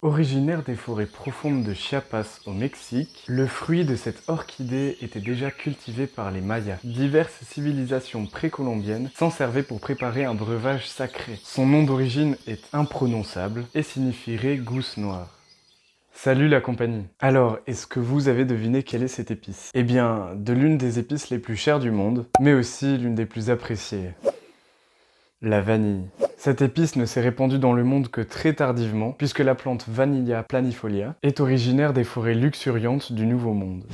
Originaire des forêts profondes de Chiapas au Mexique, le fruit de cette orchidée était déjà cultivé par les Mayas. Diverses civilisations précolombiennes s'en servaient pour préparer un breuvage sacré. Son nom d'origine est imprononçable et signifierait gousse noire. Salut la compagnie. Alors, est-ce que vous avez deviné quelle est cette épice? Eh bien, de l'une des épices les plus chères du monde, mais aussi l'une des plus appréciées. La vanille. Cette épice ne s'est répandue dans le monde que très tardivement, puisque la plante Vanilla planifolia est originaire des forêts luxuriantes du Nouveau Monde.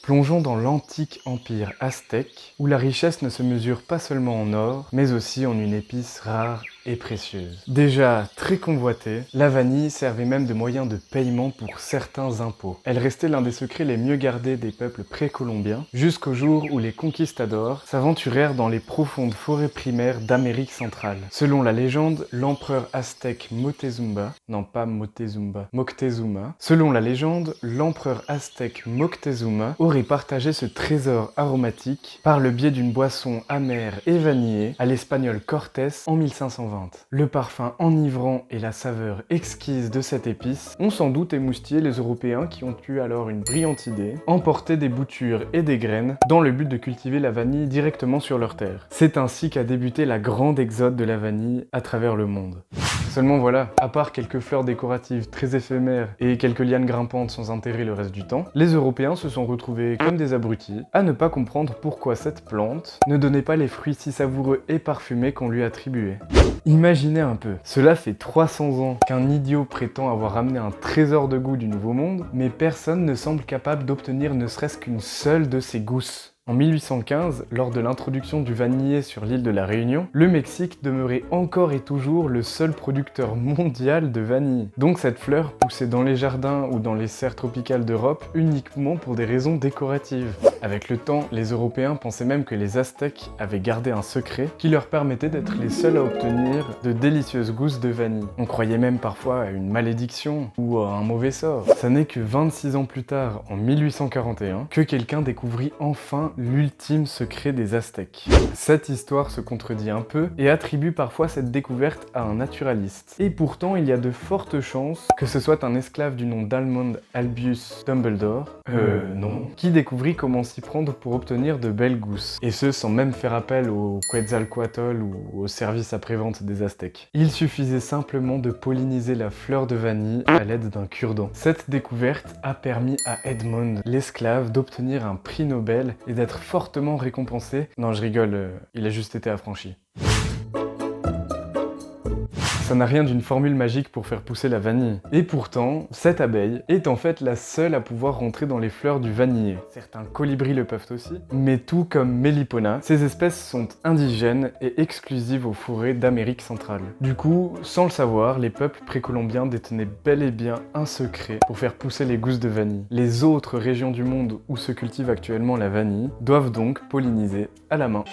Plongeons dans l'antique empire aztèque, où la richesse ne se mesure pas seulement en or, mais aussi en une épice rare et précieuse. Déjà très convoitée, la vanille servait même de moyen de paiement pour certains impôts. Elle restait l'un des secrets les mieux gardés des peuples précolombiens, jusqu'au jour où les conquistadors s'aventurèrent dans les profondes forêts primaires d'Amérique centrale. Selon la légende, l'empereur aztèque Moctezuma, selon la légende, l'empereur aztèque Moctezuma aurait partagé ce trésor aromatique par le biais d'une boisson amère et vanillée à l'espagnol Cortés en 1520. Le parfum enivrant et la saveur exquise de cette épice ont sans doute émoustillé les Européens qui ont eu alors une brillante idée, emporter des boutures et des graines dans le but de cultiver la vanille directement sur leur terre. C'est ainsi qu'a débuté la grande exode de la vanille à travers le monde. Seulement voilà, à part quelques fleurs décoratives très éphémères et quelques lianes grimpantes sans intérêt le reste du temps, les Européens se sont retrouvés comme des abrutis à ne pas comprendre pourquoi cette plante ne donnait pas les fruits si savoureux et parfumés qu'on lui attribuait. Imaginez un peu, cela fait 300 ans qu'un idiot prétend avoir ramené un trésor de goût du Nouveau Monde, mais personne ne semble capable d'obtenir ne serait-ce qu'une seule de ces gousses. En 1815, lors de l'introduction du vanillé sur l'île de la Réunion, le Mexique demeurait encore et toujours le seul producteur mondial de vanille. Donc cette fleur poussait dans les jardins ou dans les serres tropicales d'Europe uniquement pour des raisons décoratives. Avec le temps, les Européens pensaient même que les Aztèques avaient gardé un secret qui leur permettait d'être les seuls à obtenir de délicieuses gousses de vanille. On croyait même parfois à une malédiction ou à un mauvais sort. Ça n'est que 26 ans plus tard, en 1841, que quelqu'un découvrit enfin l'ultime secret des Aztèques. Cette histoire se contredit un peu et attribue parfois cette découverte à un naturaliste. Et pourtant, il y a de fortes chances que ce soit un esclave du nom d'Almond Albius Dumbledore, non, qui découvrit comment s'y prendre pour obtenir de belles gousses. Et ce, sans même faire appel au Quetzalcoatl ou au service après-vente des Aztèques. Il suffisait simplement de polliniser la fleur de vanille à l'aide d'un cure-dent. Cette découverte a permis à Edmond, l'esclave, d'obtenir un prix Nobel et d'être fortement récompensé. Non, je rigole, il a juste été affranchi. Ça n'a rien d'une formule magique pour faire pousser la vanille. Et pourtant, cette abeille est en fait la seule à pouvoir rentrer dans les fleurs du vanillé. Certains colibris le peuvent aussi, mais tout comme Melipona, ces espèces sont indigènes et exclusives aux forêts d'Amérique centrale. Du coup, sans le savoir, les peuples précolombiens détenaient bel et bien un secret pour faire pousser les gousses de vanille. Les autres régions du monde où se cultive actuellement la vanille doivent donc polliniser à la main.